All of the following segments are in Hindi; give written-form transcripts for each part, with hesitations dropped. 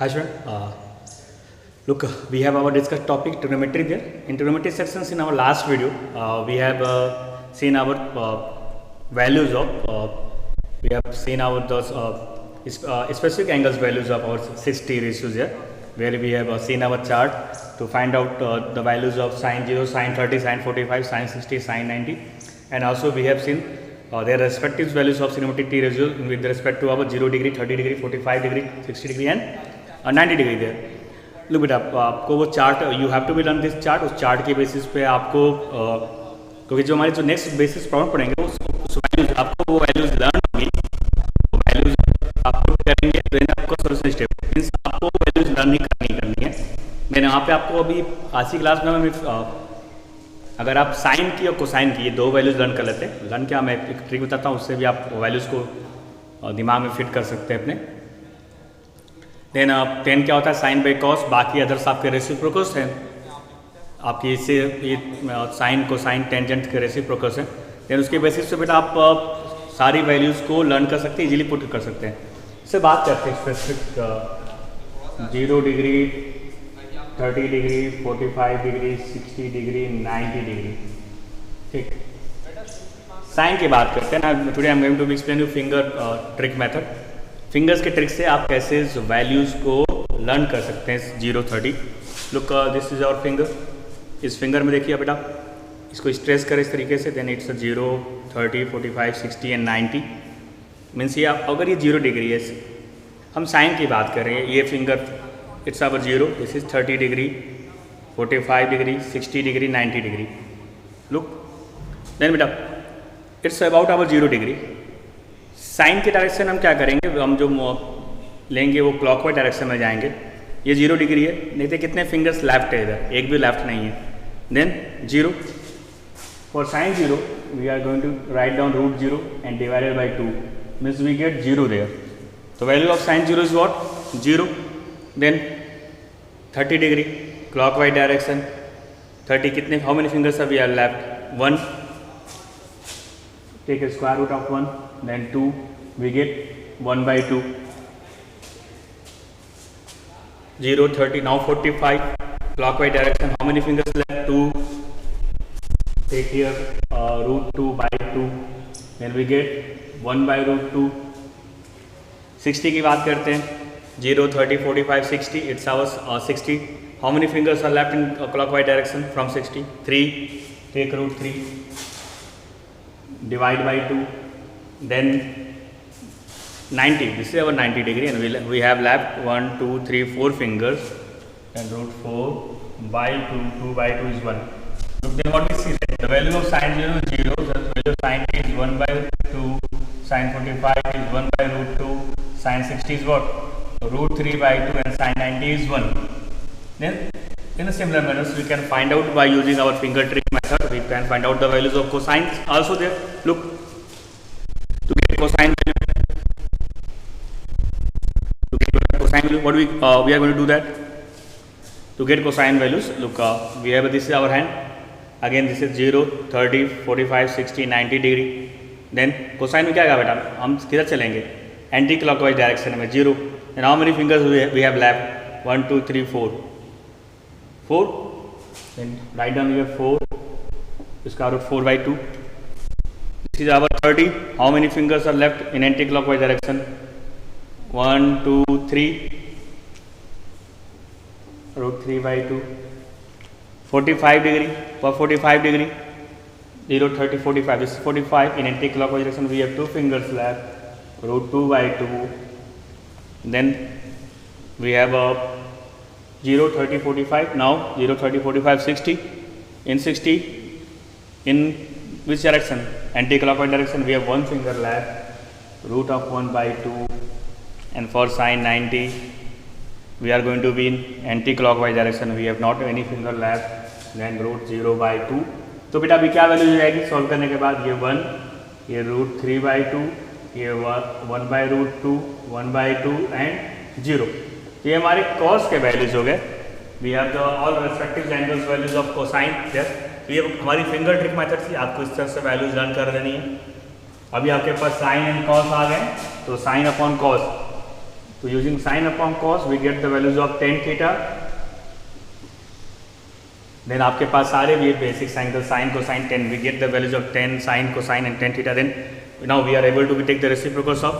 Hi, student. Look, we have our discussed topic trigonometry there. In trigonometry sections, in our last video, we have seen our values of we have seen our those specific angles values of our 60 ratios here, where we have seen our chart to find out the values of sine 0, sine 30, sine 45, sine 60, sine 90, and also we have seen their respective values of trigonometric t ratios with respect to our 0 degree, 30 degree, 45 degree, 60 degree, and 90 degree there. Look बेटा आपको वो chart you have to be learn this chart. उस चार्ट के बेसिस पे आपको क्योंकि जो हमारे जो नेक्स्ट बेसिस प्रॉब्लम पढ़ेंगे उस वैल्यूज आपको वो वैल्यूज लर्न होंगी, वो वैल्यूज आपको करेंगे देन आपको सोल्यूशन स्टेप मीन्स आपको वैल्यूज लर्न ही करनी है. मैंने यहाँ पे आपको अभी आज की क्लास में अगर आप साइन की और कोसाइन की ये दो वैल्यूज लर्न कर लेते हैं. लर्न क्या मैं एक ट्रिक बताता हूँ, उससे भी आप वैल्यूज़ को दिमाग में फिट कर सकते हैं अपने. देन टेन क्या होता है साइन बाई कॉस, बाकी अदर्स आपके रेसिप्रोकल्स हैं आपकी इससे ये साइन कोसाइन टेंजेंट के रेसिप्रोकल्स हैं. देन उसके बेसिस पे बेटा आप सारी वैल्यूज़ को लर्न कर सकते हैं, इजीली पुट कर सकते हैं. इससे बात करते हैं specific 0 degree, 30 degree, 45 degree, 60 degree, 90 degree. ठीक, साइन की बात करते हैं ना. Today I am going to explain you finger trick method. Fingers के ट्रिक से आप कैसे वैल्यूज़ को लर्न कर सकते हैं 0, 30. Look this is our finger. इस फिंगर में देखिए बेटा इसको स्ट्रेस करें इस तरीके से. देन इट्स 0, 30, 45, 60 एंड 90 मीन्स ये अगर ये 0 डिग्री है, हम साइन की बात करें, ये finger it's our 0, this is 30 degree, 45 degree, 60 degree, 90 degree. Look then बेटा it's about our 0 degree. Sine के डायरेक्शन हम क्या करेंगे, हम जो लेंगे वो क्लॉकवाइज डायरेक्शन में जाएंगे. ये 0 डिग्री है, देखते कितने फिंगर्स लेफ्ट है, इधर एक भी लेफ्ट नहीं है. Then 0 for sine 0 we are going to write down root 0 and divided by 2 means we get 0 there. तो value of sine 0 is what 0. Then 30 degree clockwise direction, 30 कितने how many fingers we are left 1. Take a square root of 1, then 2, we get 1 by 2. 0, 30, now 45 clockwise direction, how many fingers left 2. Take here root 2 by 2, then we get 1 by root 2. 60 की बात करते हैं, 0, 30, 45, 60, it's our 60. How many fingers are left in clockwise direction from 60? 3. Take root 3, divide by 2. Then 90, this is our 90 degree and we have left 1, 2, 3, 4 fingers and root 4 by 2, 2 by 2 is 1. So then what we see that the value of sin 0 is 0, the value of sin t is 1 by 2, sin 45 is 1 by root 2, sin 60 is what? So root 3 by 2 and sin 90 is 1. Then in a similar manner we can find out by using our finger trick method, we can find out the values of cosines also there. Look, to get cosine value, what we are going to do that to get cosine values. Look, we have this is our hand, again this is 0, 30, 45, 60, 90 degree. then cosine में क्या होगा बेटा, हम किधर चलेंगे एंटी क्लॉकवाइज डायरेक्शन में 0. and how many fingers we have left 1, 2, 3, 4. then write down here 4, इसका root 4 by 2. this is our 30. how many fingers are left in anti-clockwise direction 1, 2, 3, root 3 by 2. 45 degree, for 45 degree 0, 30, 45, this is 45. in anti-clockwise direction we have 2 fingers left, root 2 by 2. then we have a 0, 30, 45. now 0, 30, 45, 60. in 60 in which direction, anti-clockwise direction, we have 1 finger left, root of 1 by 2. and for sin 90 we are going to be in anti-clockwise direction, we have not any finger left, then root 0 by 2. तो बेटा अभी क्या वैल्यू जाएगी सॉल्व करने के बाद, ये 1, ये रूट 3 बाई 2, ये 1 बाई रूट 2, 1 बाई 2 एंड 0. ये हमारे कॉस के वैल्यूज हो गए. We have the all respective angles values of cosine there. ये हमारी फिंगर ट्रिक मेथड थी, आपको इस तरह से वैल्यूज लर्न कर देनी है. अभी आपके पास साइन एंड कॉस आ गए, तो sine upon cos So using sine upon cos we get the values of tan theta. Then आपके पास सारे भी basic angle sin cosine tan, we get the values of tan sin cosine and tan theta. Then now we are able to take the reciprocals of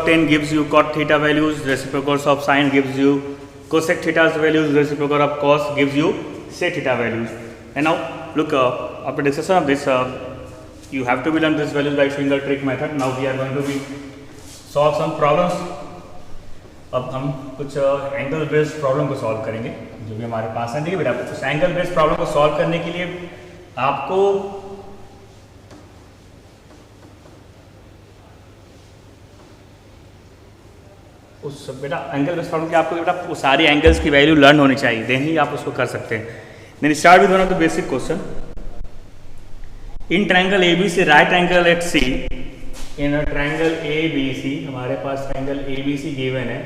tan gives you cot theta values, reciprocals of sine gives you cosec theta's values, reciprocal of cos gives you sec theta values. And now look, after discussion of this, you have to be learn this values by single trick method. Now we are going to be solve some problems. अब हम कुछ एंगल बेस्ड प्रॉब्लम को सॉल्व करेंगे जो भी हमारे पास है। देखिए बेटा, कुछ एंगल बेस्ड प्रॉब्लम को सॉल्व करने के लिए आपको उस बेटा एंगल बेस्ड प्रॉब्लम के आपको बेटा वो सारी एंगल्स की वैल्यू लर्न होनी चाहिए, देन ही आप उसको कर सकते हैं। Then start with one of the basic question. In triangle ABC right angle at C, in a triangle ABC, हमारे पास ट्रायंगल ABC गिवन है।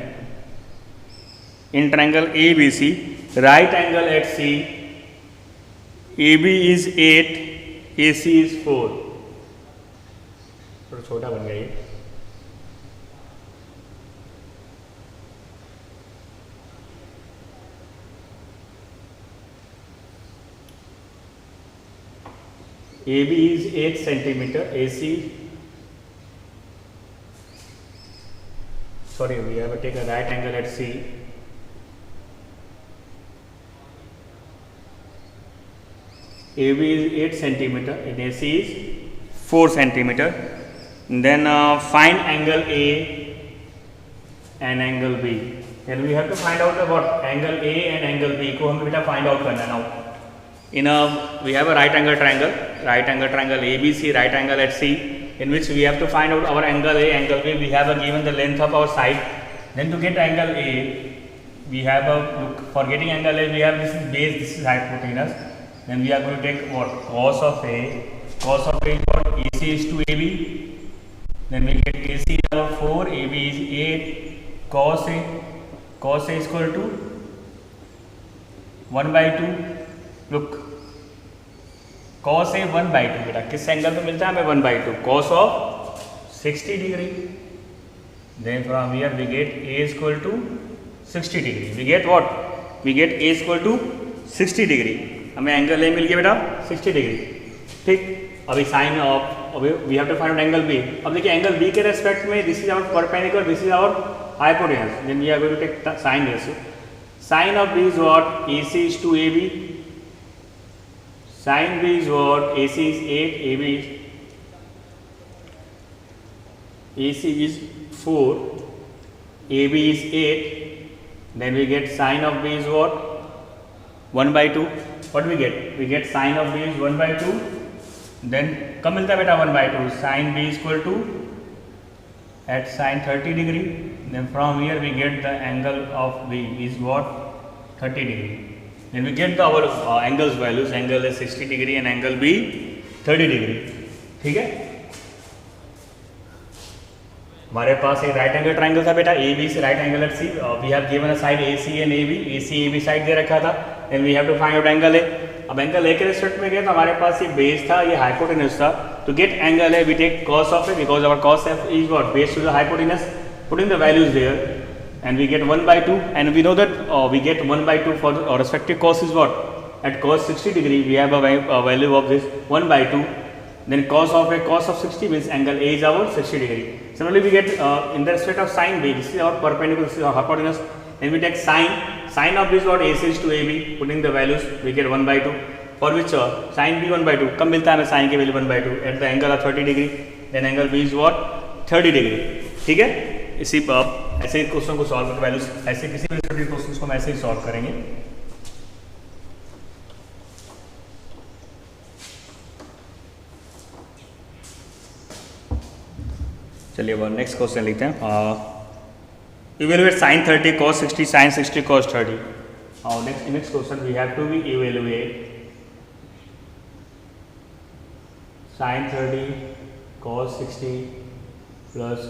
In triangle ABC right angle at C, AB is 8, AC is 4। थोड़ा छोटा बन गया ये। AB is 8 centimeter, AC, sorry, we have to take a right angle at C. AB is 8 centimeter and AC is 4 centimeter. And then find angle A and angle B. Then we have to find out about angle A and angle B को हमें बेटा find out करना now. We have a right angle triangle ABC, right angle at C, in which we have to find out our angle A, angle B. We have given the length of our side. Then to get angle A, we have for getting angle A, we have this is base, this is hypotenuse. Then we are going to take what? Cos of A. Cos of A is what? AC is to AB. Then we get AC is 4, AB is 8. Cos A is equal to 1 by 2. Look, cos A 1 by 2 बेटा किस एंगल पे मिलता है हमें 1 by 2, cos of 60 degree. Then from here we get A is equal to 60 degree. We get what? We get A is equal to 60 degree. हमें एंगल A मिल गया बेटा 60 डिग्री। ठीक, अभी sine of we have to find angle B। अब देखिए एंगल B के रेस्पेक्ट में this is our perpendicular, this is our hypotenuse. Then we are going to take sine ratio. Sine of B is what? AC is to AB. Sin B is what? AC is 8, AC is 4, AB is 8. Then we get sin of B is what? 1 by 2. What do we get? We get sin of B is 1 by 2. Then कब मिलता है बेटा 1 by 2? Sin B is equal to at sin 30 degree. Then from here we get the angle of B is what? 30 degree. Then we get our angles values. Angle is 60 degree and angle B 30 degree. ठीक है, हमारे पास एक राइट एंगल ट्राइंगल था बेटा AB से right angle at C. We have given a side AC and AB. AC AB side दे रखा था. Then we have to find out angle A. अब एंगल A के रिस्पेक्ट में गए तो हमारे पास ये बेस था, ये हाइपोटेनस था. To get angle A we take cos of A because our cos F is what? Base to the hypotenuse. Putting the values there. And we get 1 by 2, and we know that we get 1 by 2 for the respective cos is what? At cos 60 degree we have a value of this 1 by 2. Then cos of 60 means angle A is our 60 degree. Similarly we get in the respect of sin B, this is our perpendicular, this is our hypotenuse. Then we take sin of this what? AC is to AB. Putting the values we get 1 by 2. For which sin B 1 by 2. कब मिलता है हमें sin की value 1 by 2? At the angle of 30 degree. Then angle B is what? 30 degree. ठीक है, इसी ऐसे क्वेश्चन को सॉल्व करके वैल्यूज ऐसे किसी भी क्वेश्चन को हम ऐसे ही सॉल्व करेंगे। चलिए वो नेक्स्ट क्वेश्चन लिखते हैं। Evaluate sin 30 cos 60 sin 60 cos 30. Next question we have to be evaluate sin 30 cos 60 plus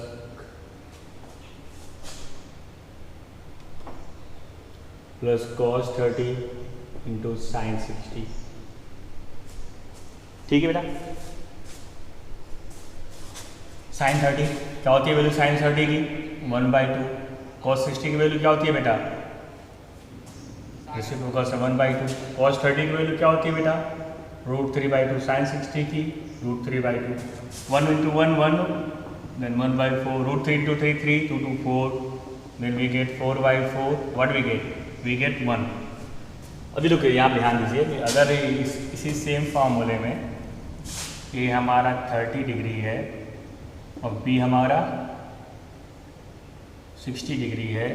cos 30 into sin 60. ठीक है बेटा, sin 30 क्या होती है वैल्यू sin 30 की? 1 by 2 cos 60 की वैल्यू क्या होती है बेटा, रेसिप्रोकल से 1/2। cos 30 की वैल्यू क्या होती है बेटा, √3/2। sin 60 की √3/2। 1 into 1 1, then 1/4, √3 into 3 3, 2 to 4, then we get 4/4, what we get 1। अभी रुकिए, यहाँ ध्यान दीजिए कि अगर इसी सेम फार्मूले में ए हमारा 30 डिग्री है और बी हमारा 60 डिग्री है,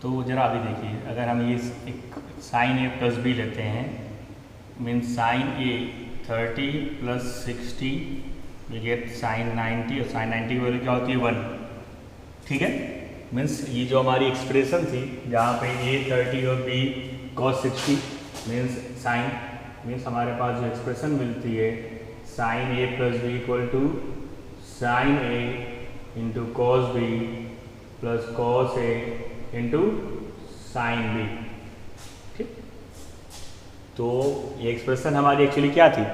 तो ज़रा अभी देखिए, अगर हम ये एक साइन ए प्लस बी लेते हैं, means sine A 30 plus 60 we get sine 90, और साइन 90 की वैल्यू क्या होती है 1। ठीक है, मीन्स ये जो हमारी एक्सप्रेशन थी जहाँ पे ए 30 और B cos 60 means sine, means हमारे पास जो एक्सप्रेशन मिलती है sine A plus B equal to sine A into cos B plus cos A into sine B. ठीक, तो ये एक्सप्रेशन हमारी एक्चुअली क्या थी,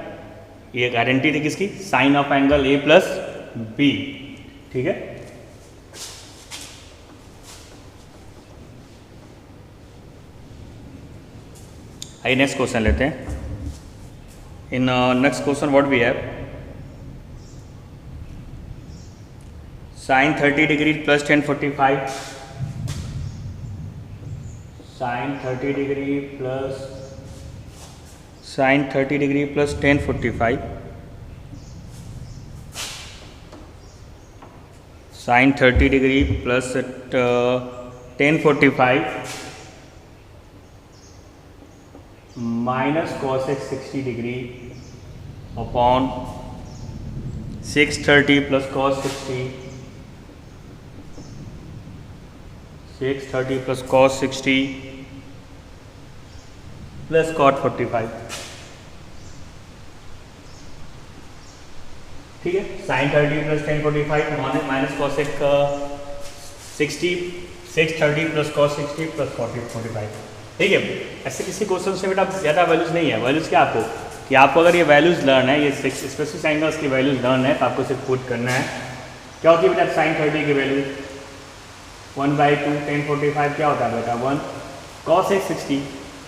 ये गारंटी थी किसकी, sine of angle A plus B. ठीक है, आइए नेक्स्ट क्वेश्चन लेते हैं। In next question what we have, sine 30 degree plus 1045, sine 30 degree plus 1045, sine 30 degree plus 1045 minus cos x 60 degree upon 630 plus cos 60, 630 plus cos 60 plus cot 45। ठीक है, sine 30 plus 1045 minus cos x 60, 630 plus cos 60 plus cot 45। ठीक है, ऐसे किसी क्वेश्चन से बेटा ज़्यादा वैल्यूज़ नहीं है। वैल्यूज़ क्या आपको, कि आपको अगर ये वैल्यूज़ लर्न है, ये स्पेसिफिक एंगल्स की वैल्यूज़ लर्न है, तो आपको सिर्फ पुट करना है। क्या होती है बेटा साइन 30 की वैल्यू 1/2, 1045 क्या होता है बेटा 1, कॉस एक्स 60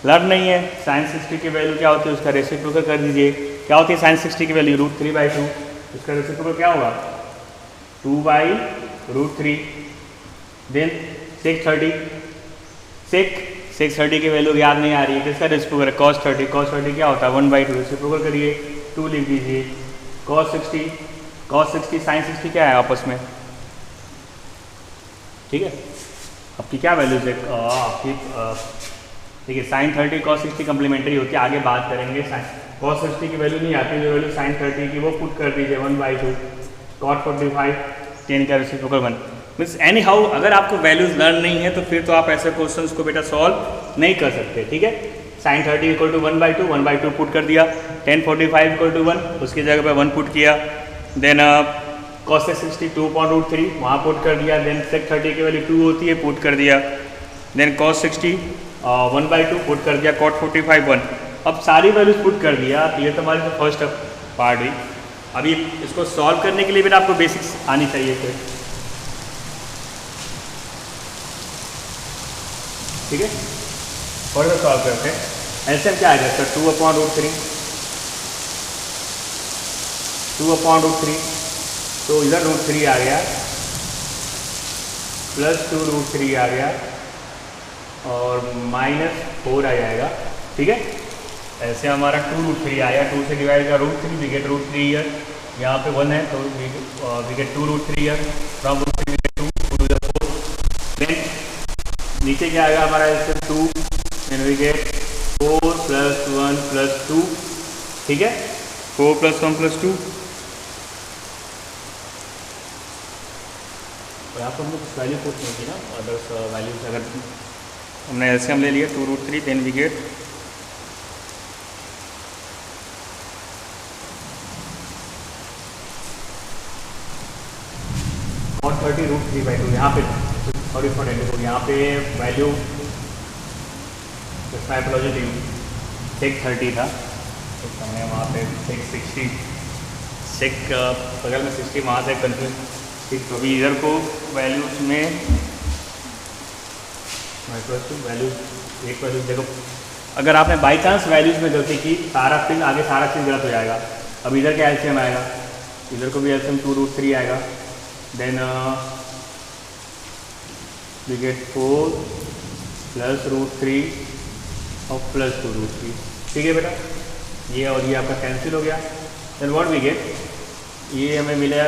लर्न नहीं है। साइन 60 की वैल्यू क्या होती है, उसका रेसिप्रोकल कर दीजिए। क्या होती है साइन 60 की वैल्यू √3/2, उसका रेसिप्रोकल क्या होगा 2/√3। देन 630 की वैल्यू याद नहीं आ रही है, किसका रेसिप्रोकल है cos 30, cos 30 क्या होता है 1/2, रेसिप्रोकल करिए 2 लिख दीजिए। cos 60 sin 60 क्या है आपस में। ठीक है, आपकी क्या वैल्यूज है आपकी, ठीक है साइन 30 cos 60 कम्प्लीमेंट्री होती है, आगे बात करेंगे। cos 60 की वैल्यू नहीं आती, जो वैल्यू sin 30 की वो पुट कर दीजिए 1/2, cot 45 10 का रेसिप्रोकल 1। मीन्स एनी हाउ अगर आपको वैल्यूज लर्न नहीं है तो फिर तो आप ऐसे क्वेश्चंस को बेटा सॉल्व नहीं कर सकते। ठीक है, साइन 30 इक्वल टू 1/2 पुट कर दिया, 1045 इक्वल टू 1 उसकी जगह पे 1 पुट किया। देन cos 60 2/√3 वहाँ पुट कर दिया। देन sec 30 की वैल्यू 2 होती है, पुट कर दिया। देन cos 60 1/2 पुट कर दिया, cot 45 1। अब सारी वैल्यूज पुट कर दिया, तो ये तो हमारी तो फर्स्ट पार्ट हुई। अभी इसको सॉल्व करने के लिए बेटा आपको बेसिक्स आनी चाहिए फिर। ठीक है, और सॉल्व करते हैं। एलसीएम क्या आएगा सर 2/√3, 2/√3, तो इधर √3 आ गया प्लस 2√3 आ गया और -4 आ जाएगा। ठीक है, ऐसे हमारा 2√3 आया, 2 से डिवाइड का √3 वी गेट √3 ईयर, यहाँ पे 1 है तो वी गेट 2√3 ईयर from √3 we get 2 to the 4। Then नीचे क्या आएगा हमारा इससे 2, देन वी गेट 4 + 1 + 2। ठीक है, 4 + 1 + 2। यहाँ पर हमने कुछ वैल्यू पुट नहीं की ना, अदर्स वैल्यूज अगर हमने एलसीएम ले लिया 2√3, देन वी गेट और 30 √3/2। यहाँ पे सॉरी फॉर देखो, यहाँ पे वैल्यू टाइपोलॉजी दी सेक 30 था, तो हमने वहाँ पे सेक 60, सेक बगल में 60 वहाँ से कंफ्यूज। ठीक, तो अभी इधर को वैल्यूज में इक्वल टू वैल्यू एक वैल्यू देखो, अगर आपने बाई चांस वैल्यूज में गलती की सारा फिर आगे सारा चीज़ गलत हो जाएगा। अब इधर क्या एलसीएम आएगा, इधर को भी एलसीएम 2√3 आएगा, देन वी गेट 4 प्लस √3 और प्लस 2√3। ठीक है बेटा, ये और ये आपका कैंसिल हो गया। देन व्हाट वी गेट, ये हमें मिला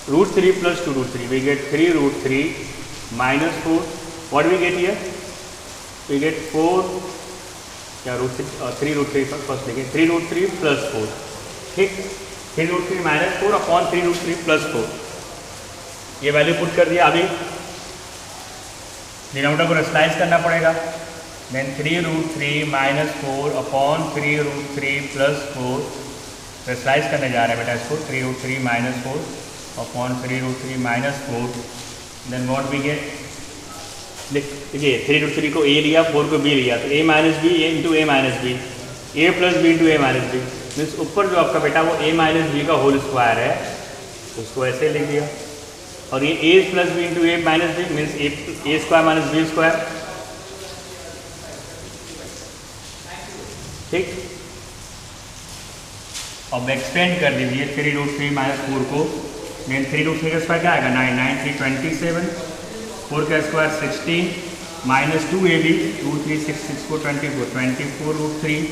√3 plus 2√3, we get 3√3 minus 4। What we get here, we get 4 या √3 फर्स्ट देखिए 3√3 प्लस 4। ठीक, 3√3 माइनस 4 अपॉन 3√3 प्लस 4, ये वैल्यू पुट कर दिया। अभी डिनोमिनेटर को रेशनलाइज करना पड़ेगा। Then 3√3 minus 4 upon 3√3 plus 4, rationalise करने जा रहे हैं बेटा इसको, 3√3 minus 4 upon 3√3 minus 4। Then what we get, देखिए 3√3 को a लिया, 4 को b लिया, तो a minus B into A minus B, A plus B into A minus B. Means ऊपर जो आपका बेटा वो a माइनस बी का होल स्क्वायर है, उसको ऐसे लिख दिया। और ये a plus B into A minus B means A square minus B square. ठीक, अब एक्सटेंड कर दीजिए 3√3 माइनस 4 को। देन 3√3 का स्क्वायर क्या आएगा, 9, 9 3 27, 4 का स्क्वायर 16 माइनस 2ab, 2 3 6 6 को 24, 24√3,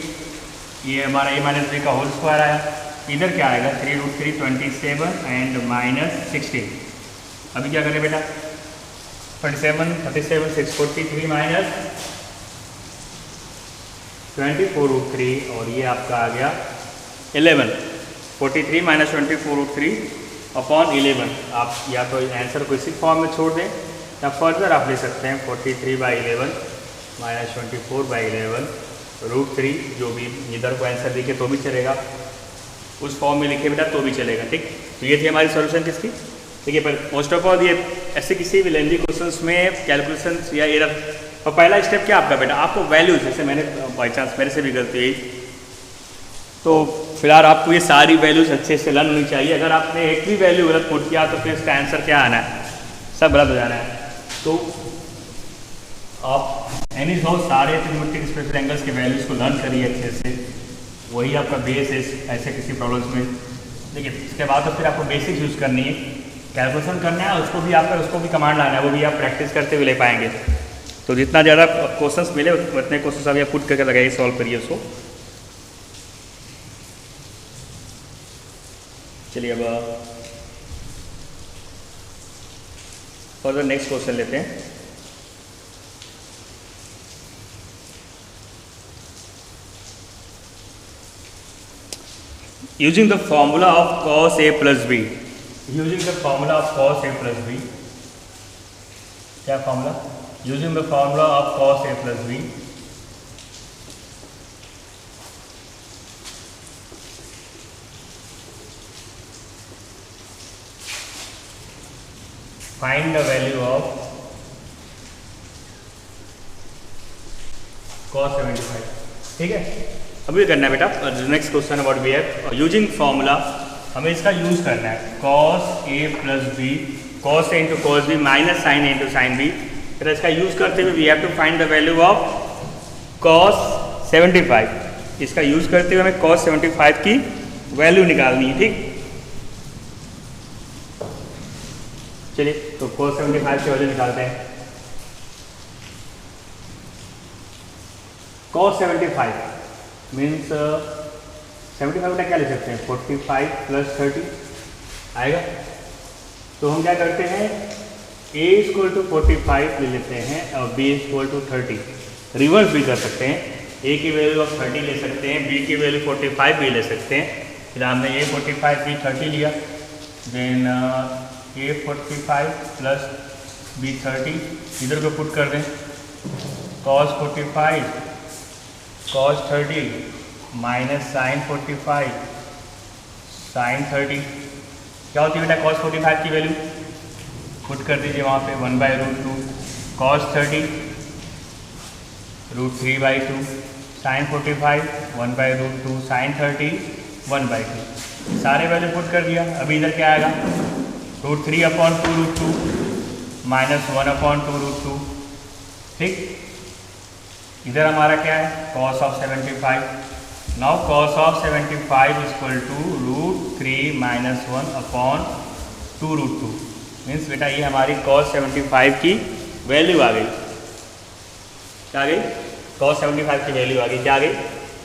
ये हमारा a माइनस बी का होल स्क्वायर आया। इधर क्या आएगा, 3√3 27 एंड माइनस 16। अभी क्या करें बेटा, 37 643 माइनस 24√3 और ये आपका आ गया 11, 43 माइनस 24√3 अपॉन 11। आप या तो आंसर को इसी फॉर्म में छोड़ दें या फर्दर आप ले सकते हैं 43/11 माइनस 24/11 √3, जो भी इधर को आंसर लिखे तो भी चलेगा, उस फॉर्म में लिखे बेटा तो भी चलेगा। ठीक, तो ये थी हमारी सॉल्यूशन किसकी। देखिए पर मोस्ट ऑफ ऑल ये ऐसे किसी भी लेंदी क्वेश्चंस में कैलकुलेशन या एरर, और पहला स्टेप क्या आपका बेटा, आपको वैल्यूज, जैसे मैंने बाई चांस मेरे से भी गलती हुई, तो फिलहाल आपको ये सारी वैल्यूज अच्छे से लर्न होनी चाहिए। अगर आपने एक भी वैल्यू गलत पुट किया तो फिर इसका आंसर क्या आना है, सब गलत हो जाना है। तो आप एनी हाउ सारे ट्रिग्नोमेट्रिक स्पेशल एंगल्स के वैल्यूज को लर्न करिए अच्छे से, वही आपका बेस है ऐसे किसी प्रॉब्लम्स में। देखिए इसके बाद तो फिर आपको बेसिक्स यूज़ करनी है, कैलकुलेशन करना है, उसको भी कमांड लाना है, वो भी आप प्रैक्टिस करते हुए ले पाएंगे। तो जितना ज़्यादा क्वेश्चंस मिले उतने क्वेश्चंस अभी आप पुट करके लगाइए, सॉल्व करिए उसको। चलिए अब फर्दर नेक्स्ट क्वेश्चन लेते हैं। Using the formula of cos a plus B, using the formula of cos a plus B, क्या formula, using the formula of cos a plus B, find the value of cos 75। ठीक है, अभी करना है बेटा next question about we have using formula, हमें इसका यूज करना है cos a plus B, cos a into cos b minus sine a into sine b। फिर इसका यूज करते हुए we have to find the value of cos 75। इसका यूज करते हुए हमें cos 75 की वैल्यू निकालनी है। ठीक, चलिए तो cos 75 की वैल्यू निकालते हैं। cos 75 मीन्स 75 का क्या ले सकते हैं, 45 प्लस 30 आएगा। तो हम क्या करते हैं, a इक्वल टू 45 ले लेते हैं और b इक्वल टू 30। रिवर्स भी कर सकते हैं, a की वैल्यू आप 30 ले सकते हैं, b की वैल्यू 45 भी ले सकते हैं। फिर हमने a 45 b 30 लिया, देन a 45 प्लस b 30, इधर को पुट कर दें, cos 45 cos 30 minus sine 45 sine 30। क्या होती है बेटा cos 45 की वैल्यू, पुट कर दीजिए वहाँ पे 1/√2 cos 30 √3/2 साइन 45 1/√2 साइन 30 1/2, सारे वैल्यू पुट कर दिया। अभी इधर क्या आएगा, √3/2 √2 माइनस 1/2 √2 ठीक, इधर हमारा क्या है cos of 75. Now cos of 75 equal to √3 - 1 upon 2√2. Means बेटा ये हमारी cos 75 की वैल्यू आ गई. क्या आ गई? cos 75 की वैल्यू आ गई. क्या आ गई?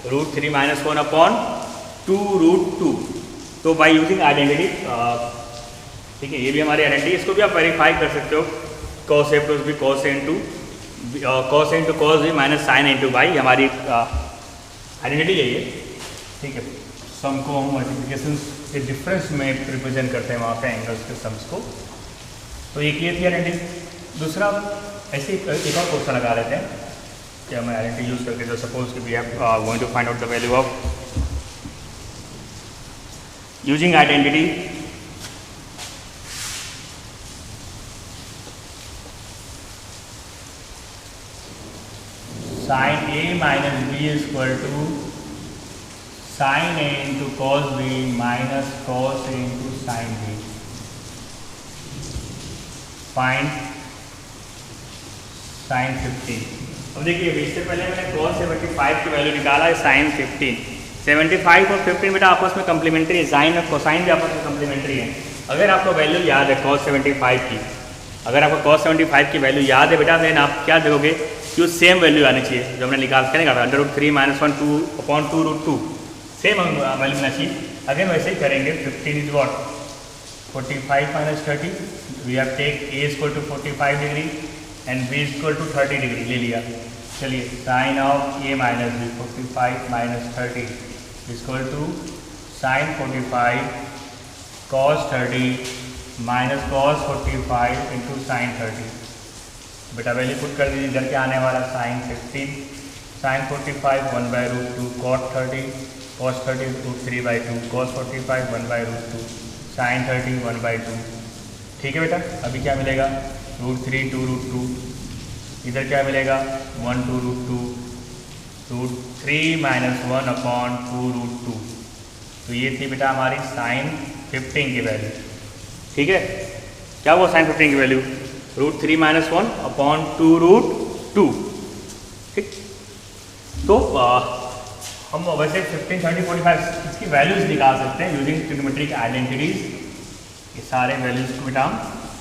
√3 - 1 अपॉन 2√2. तो बाई यूजिंग आइडेंटिटी, ठीक है, ये भी हमारी आइडेंटिटी, इसको भी आप वेरीफाई कर सकते हो. cos A + B cos A into cos A into cos B minus sine into by, हमारी आइडेंटिटी यही है. ठीक है, सम को हम मल्टीप्लिकेशन के डिफरेंस में रिप्रेजेंट करते हैं वहाँ पे एंगल्स के सम्स को. तो एक ये थी आइडेंटिटी. दूसरा ऐसे एक और क्वेश्चन लगा लेते हैं कि हमें आइडेंटिटी यूज़ करके, जो सपोज कि we have going to find out the value of using identity. sin A minus B is equal to sin A into cos B minus cos A into sin B. Find sin 15. अब देखिए, इससे पहले मैंने cos 75 की वैल्यू निकाला है sin 15. 75 और 15 बेटा आपस में कम्प्लीमेंट्री है. साइन और कोसाइन भी आपस में कम्प्लीमेंट्री है. अगर आपको वैल्यू याद है cos 75 की, अगर आपको cos 75 की वैल्यू याद है बेटा, देन आप क्या देखोगे कि सेम वैल्यू आनी चाहिए जो हमने निकाल क्या निकाला √3 - 1 2 अपॉन 2√2. सेम वैल्यू आना चाहिए. अगर वैसे ही करेंगे 15 is what 45 - 30. We have take A equal to 45 degree and B equal to 30 degree ले लिया. चलिए, sine of A minus B 45 - 30 equal to sine 45 cos 30 minus cos 45 into sine 30. बेटा वैल्यू पुट कर दीजिए. इधर क्या आने वाला sign 15 sign 45 1/√2 cot 30 cos 30 √3/2 cos 45 1/√2 sign 30 1/2. ठीक है बेटा, अभी क्या मिलेगा √3 2√2. इधर क्या मिलेगा 1 2√2 √3 - 1 अपॉन 2√2. तो ये थी बेटा हमारी साइन 15 की वैल्यू. ठीक है, क्या हुआ साइन 15 की वैल्यू √3 - 1 अपॉन 2√2. ठीक, तो हम वैसे 15 30 45 इसकी वैल्यूज निकाल सकते हैं यूजिंग ट्रिग्नोमेट्रिक आइडेंटिटीज. ये सारे वैल्यूज को बेटा हम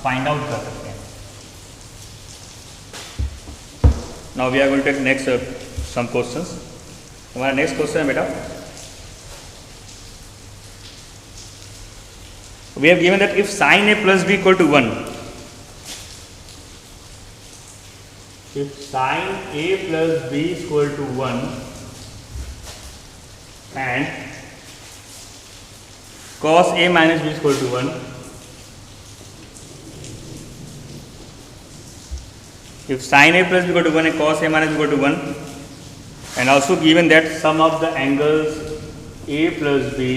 फाइंड आउट कर सकते हैं. Now we are going to take next some questions. हमारा नेक्स्ट क्वेश्चन है बेटा, we have given that if sin A plus B equal to 1, if sin A plus B is equal to 1 and cos A minus B is equal to 1, if sin A plus B equal to 1 and cos A minus B equal to 1, and also given that sum of the angles A plus B,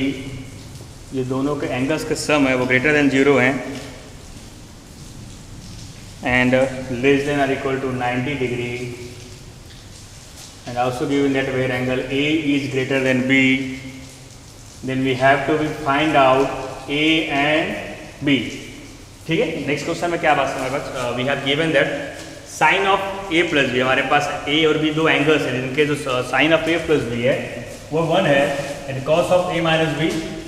ये दोनों के एंगल्स के सम है वो ग्रेटर देन 0 हैं and less than or equal to 90 degree, and also given that where angle A is greater than B, then we have to find out A and B. ठीक है, नेक्स्ट क्वेश्चन में क्या बात है हमारे पास, we have given that sine of A plus B, हमारे पास A और B दो एंगल्स हैं जिनके जो sine of A plus B है वो 1 है, and cos of A minus B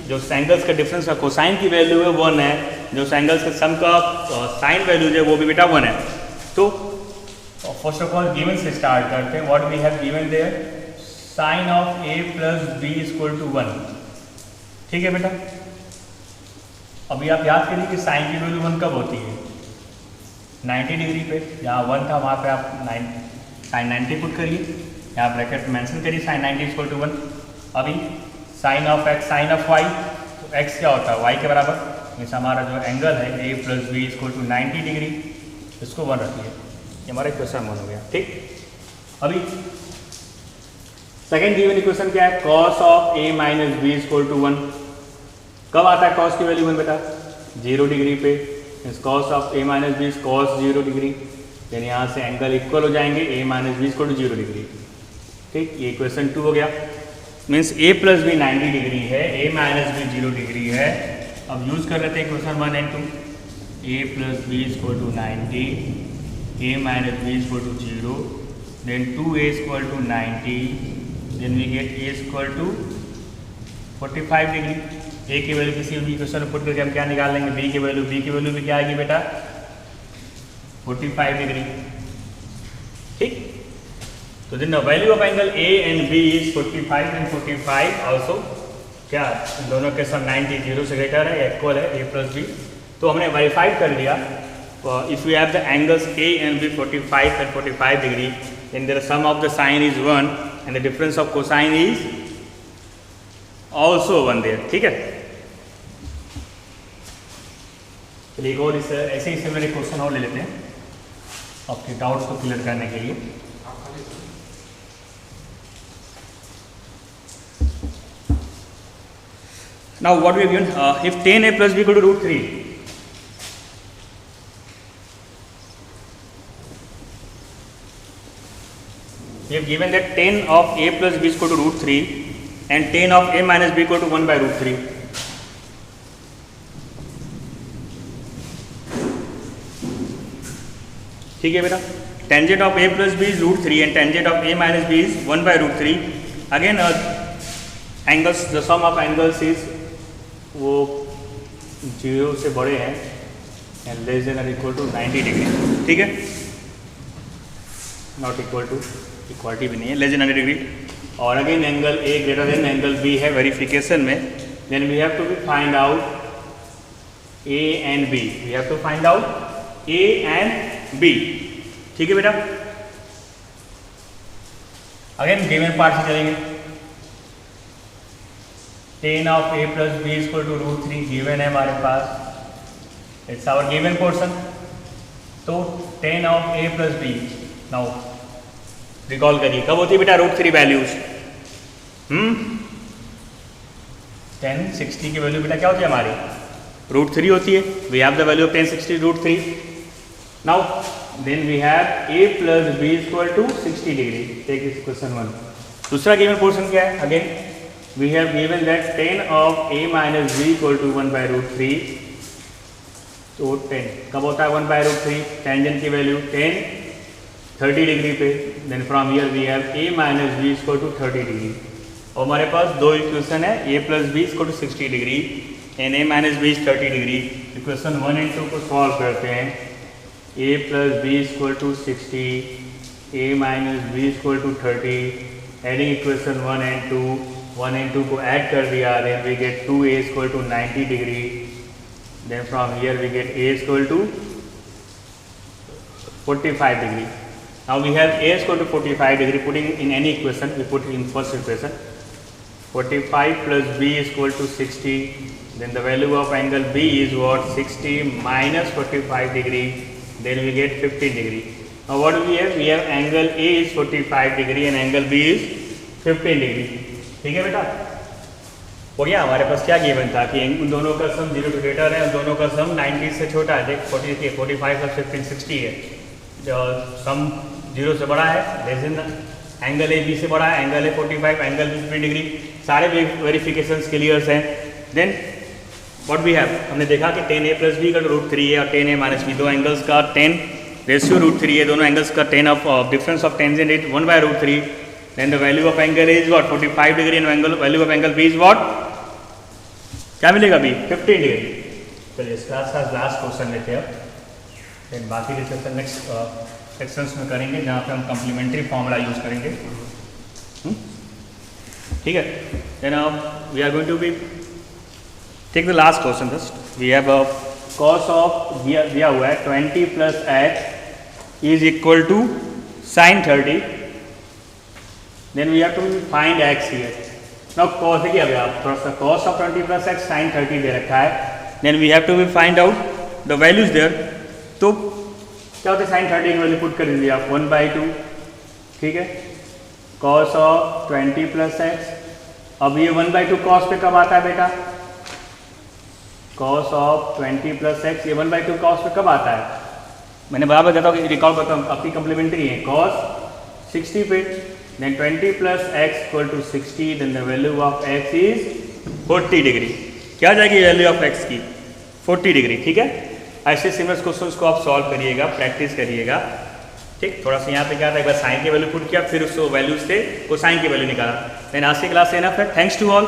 जो एंगल्स का डिफरेंस का कोसाइन की वैल्यू है 1 है, जो एंगल्स के सम का साइन वैल्यू है वो भी बेटा 1 है. तो फर्स्ट ऑफ ऑल गिवन से स्टार्ट करते हैं. What we have given there sine of A plus B equal to 1. ठीक है बेटा, अभी आप याद करिए कि साइन की वैल्यू 1 कब होती है 90 डिग्री पे. जहाँ 1 था वहाँ पे आप साइन 90 पुट करिए, यहाँ ब्रैकेट मेंशन करिए साइन 90 इक्वल टू 1. अभी sine of x sine of y, तो x क्या होता है y के बराबर. मीन्स हमारा जो एंगल है A plus B equal to 90 degree, इसको 1 रखिए. ये हमारा इक्वेशन 1 हो गया. ठीक, अभी सेकेंड गिवन इक्वेशन क्या है cos of A minus B equal to 1. कब आता है cos की वैल्यू 1 बेटा 0 डिग्री पे. Means cos of A minus B cos 0 degree, यानी यहाँ से एंगल इक्वल हो जाएंगे A minus B equal to 0 degree. ठीक, ये इक्वेशन 2 हो गया. Means A plus B 90 degree है, A माइनस B 0 डिग्री है. अब यूज़ कर लेते हैं equation 1 and 2. A plus B equal to 90 a minus b is equal to 0, then 2a is equal to 90, then we get a is equal to 45 degree. a की वैल्यू किसी भी इक्वेशन में पुट करके हम क्या निकाल लेंगे, b की वैल्यू भी क्या आएगी बेटा 45 डिग्री। ठीक, तो दिन value of angle a and b is 45 and 45 also क्या दोनों के सम 90 0 से ग्रेटर है, इक्वल है a प्लस b। तो हमने वेरीफाई कर लिया। If you have the angles A and B 45 and 45 degree, then the sum of the sine is 1 and the difference of cosine is also 1 there। ठीक है, चलिए एक और इस ऐसे ही सिमिलर क्वेश्चन और ले लेते हैं आपके डाउट्स को क्लियर करने के लिए। Now what we have given, if tan a plus b equal to root 3, we have given that tan of a plus b is equal to root 3 and tan of a minus b equal to 1 by root 3. ठीक है बेटा, tangent of a plus b is root 3 and tangent of a minus b is 1 by root 3. Again angles, the sum of angles is वो 0 से बड़े हैं and less than or equal to 90 degree. ठीक है, नॉट इक्वल टू, इक्वालिटी भी नहीं है, लेस देन 90 डिग्री। और again angle A greater than angle B है वेरिफिकेशन में, then we have to be find out A and B, we have to find out A and B. ठीक है बेटा, अगेन गिवन पार्ट से चलेंगे। tan of a plus B equal to root 3 given है हमारे पास, इट्स आवर गिवन पोर्शन। तो tan of a plus B, now recall करिए कब होती है बेटा रूट 3 वैल्यूज, 10 60 की वैल्यू बेटा क्या होती है हमारी रूट 3 होती है। We have the value of 10 60 root 3। Now then we have a plus B equal to 60 degree. Take this question 1। दूसरा गिवन पोर्शन क्या है, again we have given that tan of a minus B equal to 1 by root 3। तो 10 कब होता है 1 बाय रूट 3, टेंजेंट की वैल्यू 10 30 डिग्री पे, then from here we have a minus B equal to 30 degree. और हमारे पास दो इक्वेशन है, a plus B equal to 60 degree and a minus B 30 degree. Equation 1 and 2 को सॉल्व करते हैं। a plus B equal to 60, a minus B equal to 30, adding equation 1 and 2 को ऐड कर दिया, then we get 2a equal to 90 degree, then from here we get a equal to 45 degree. Now we have a is equal to 45 degree. Putting in any equation, we put in first equation. 45 plus b is equal to 60. Then the value of angle b is what? 60 minus 45 degree. Then we get 15 degree. Now what do we have? We have angle a is 45 degree and angle b is 15 degree. ठीक है बेटा, हो गया। हमारे पास क्या गिवन था कि उन दोनों का सम 0 से ग्रेटर है, उन दोनों का सम 90 से छोटा है। देख 45 plus 15 60 है, सम 0 से बड़ा है, less than angle A B से बड़ा है, angle A 45, angle B 15 degree. सारे वेरिफिकेशन क्लियर्स हैं। देन व्हाट वी हैव, हमने देखा कि tan a प्लस बी का रूट 3 है और tan a माइनस बी, दो एंगल्स का tan रेशियो रूट 3 है, दोनों एंगल्स का tan of difference of tangent is 1 by root 3। Then the value of angle is what 45 degree and value of angle B is what, क्या मिलेगा बी 15 डिग्री। चलिए इसका लास्ट क्वेश्चन लेते हैं, देन बाकी डिस्कशन नेक्स्ट सेक्शंस में करेंगे जहाँ पे हम कम्प्लीमेंट्री फॉर्मूला यूज करेंगे। ठीक है, then we are going to be take the last question just. We have cos of दिया हुआ है 20 plus X is equal to sine 30, then we have to find X here. Now cos देखिए अभी आप थोड़ा सा cos of 20 plus X sine 30 दे रखा है, then we have to be find out the values there. तो क्या होता है साइन 30 की वैल्यू पुट कर दीजिए आप 1/2। ठीक है, कॉस ऑफ 20 प्लस एक्स, अब ये 1/2 कॉस पे कब आता है बेटा, कॉस ऑफ 20 प्लस एक्स ये 1/2 कॉस पे कब आता है, मैंने बराबर कहता हूँ रिकॉल करता हूँ, आपकी कम्प्लीमेंट्री है कॉस 60 पे, then 20 plus X equal to 60, then the value of X is 40 degree. क्या आ जाएगी वैल्यू ऑफ एक्स की 40 डिग्री। ठीक है, ऐसे सिमिलर क्वेश्चंस को आप सॉल्व करिएगा, प्रैक्टिस करिएगा। ठीक, थोड़ा सा यहाँ पे क्या था, एक बार साइन की वैल्यू पुट किया, फिर उस वैल्यू से कोसाइन की वैल्यू निकाला। देन आज की क्लास एनफ है। Thanks to all.